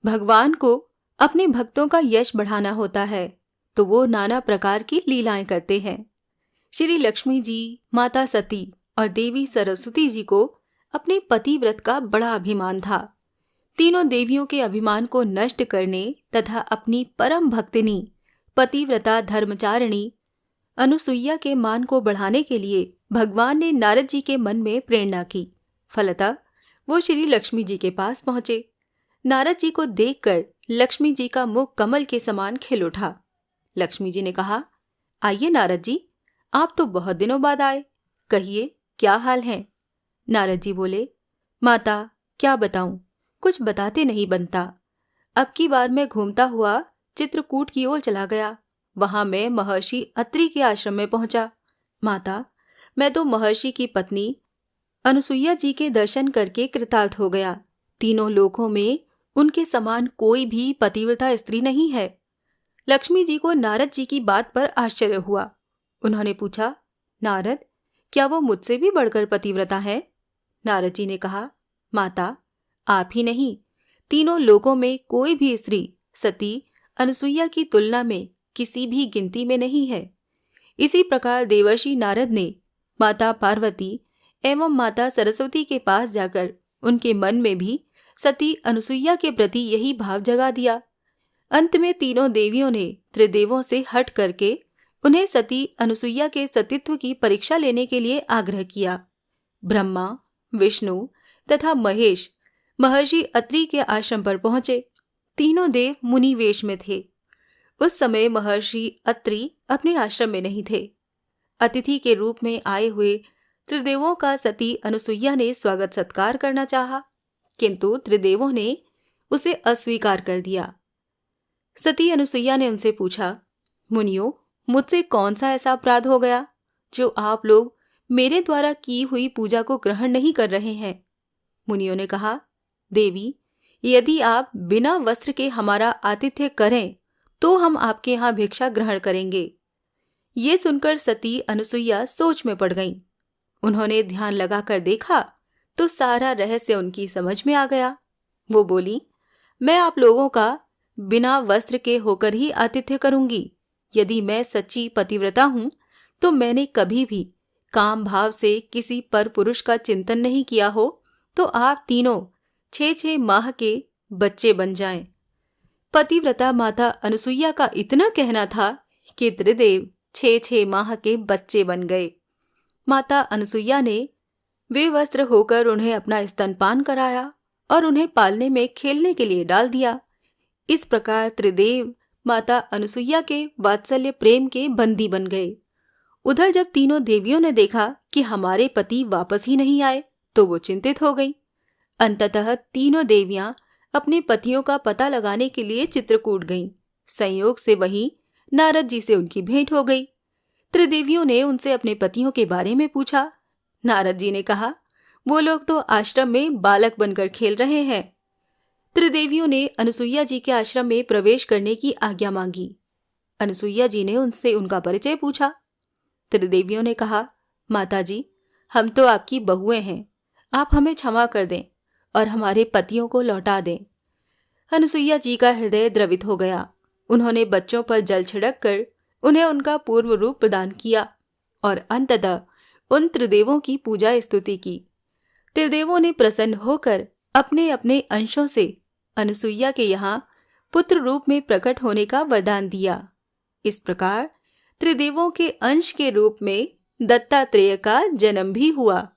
भगवान को अपने भक्तों का यश बढ़ाना होता है तो वो नाना प्रकार की लीलाएं करते हैं। श्री लक्ष्मी जी, माता सती और देवी सरस्वती जी को अपने पतिव्रत का बड़ा अभिमान था। तीनों देवियों के अभिमान को नष्ट करने तथा अपनी परम भक्तिनी पतिव्रता धर्मचारिणी अनुसुईया के मान को बढ़ाने के लिए भगवान ने नारद जी के मन में प्रेरणा की। फलतः वो श्री लक्ष्मी जी के पास पहुंचे। नारद जी को देखकर लक्ष्मी जी का मुख कमल के समान खिल उठा। लक्ष्मी जी ने कहा, आइए नारद जी, आप तो बहुत दिनों बाद आए, कहिए क्या हाल है। नारद जी बोले, माता क्या बताऊं, कुछ बताते नहीं बनता। अब की बार मैं घूमता हुआ चित्रकूट की ओर चला गया। वहां मैं महर्षि अत्रि के आश्रम में पहुंचा। माता, मैं तो महर्षि की पत्नी अनुसुईया जी के दर्शन करके कृतार्थ हो गया। तीनों लोकों में उनके समान कोई भी पतिव्रता स्त्री नहीं है। लक्ष्मी जी को नारद जी की बात पर आश्चर्य हुआ। उन्होंने पूछा, नारद, क्या वो मुझसे भी बढ़कर पतिव्रता है? नारद जी ने कहा, माता, आप ही नहीं, तीनों लोकों में कोई भी स्त्री सती अनुसुईया की तुलना में किसी भी गिनती में नहीं है। इसी प्रकार देवर्षि नारद ने माता पार्वती एवं माता सरस्वती के पास जाकर उनके मन में भी सती अनुसुईया के प्रति यही भाव जगा दिया। अंत में तीनों देवियों ने त्रिदेवों से हट करके उन्हें सती अनुसुईया के सतीत्व की परीक्षा लेने के लिए आग्रह किया। ब्रह्मा, विष्णु तथा महेश महर्षि अत्रि के आश्रम पर पहुंचे। तीनों देव मुनि वेश में थे। उस समय महर्षि अत्रि अपने आश्रम में नहीं थे। अतिथि के रूप में आए हुए त्रिदेवों का सती अनुसुईया ने स्वागत सत्कार करना चाहा, किंतु त्रिदेवों ने उसे अस्वीकार कर दिया। सती अनुसुईया ने उनसे पूछा, मुनियों, मुझसे कौन सा ऐसा अपराध हो गया जो आप लोग मेरे द्वारा की हुई पूजा को ग्रहण नहीं कर रहे हैं? मुनियों ने कहा, देवी, यदि आप बिना वस्त्र के हमारा आतिथ्य करें तो हम आपके यहाँ भिक्षा ग्रहण करेंगे। ये सुनकर सती अनुसुईया सोच में पड़ गईं। उन्होंने ध्यान लगाकर देखा तो सारा रहस्य उनकी समझ में आ गया। वो बोली, मैं आप लोगों का बिना वस्त्र के होकर ही आतिथ्य करूंगी। यदि मैं सच्ची पतिव्रता हूं तो मैंने कभी भी काम भाव से किसी पर पुरुष का चिंतन नहीं किया हो तो आप तीनों 6-6 माह के बच्चे बन जाएं। पतिव्रता माता अनुसुईया का इतना कहना था कि त्रिदेव 6-6 माह के बच्चे बन गए। माता अनुसुईया ने वे वस्त्र होकर उन्हें अपना स्तनपान कराया और उन्हें पालने में खेलने के लिए डाल दिया। इस प्रकार त्रिदेव माता अनुसुईया के वात्सल्य प्रेम के बंदी बन गए। उधर जब तीनों देवियों ने देखा कि हमारे पति वापस ही नहीं आए तो वो चिंतित हो गई। अंततः तीनों देवियां अपने पतियों का पता लगाने के लिए चित्रकूट गईं। संयोग से वहीं नारद जी से उनकी भेंट हो गई। त्रिदेवियों ने उनसे अपने पतियों के बारे में पूछा। नारद जी ने कहा, वो लोग तो आश्रम में बालक बनकर खेल रहे हैं। त्रिदेवियों ने अनुसुईया जी के आश्रम में प्रवेश करने की आज्ञा मांगी। अनुसुईया जी ने उनसे उनका परिचय पूछा। त्रिदेवियों ने कहा, माता जी, हम तो आपकी बहुएं हैं, आप हमें क्षमा कर दें और हमारे पतियों को लौटा दें। अनुसुईया जी का हृदय द्रवित हो गया। उन्होंने बच्चों पर जल छिड़क कर उन्हें उनका पूर्व रूप प्रदान किया और अंततः उन त्रिदेवों की पूजा स्तुति की। त्रिदेवों ने प्रसन्न होकर अपने अपने अंशों से अनुसुईया के यहाँ पुत्र रूप में प्रकट होने का वरदान दिया। इस प्रकार त्रिदेवों के अंश के रूप में दत्तात्रेय का जन्म भी हुआ।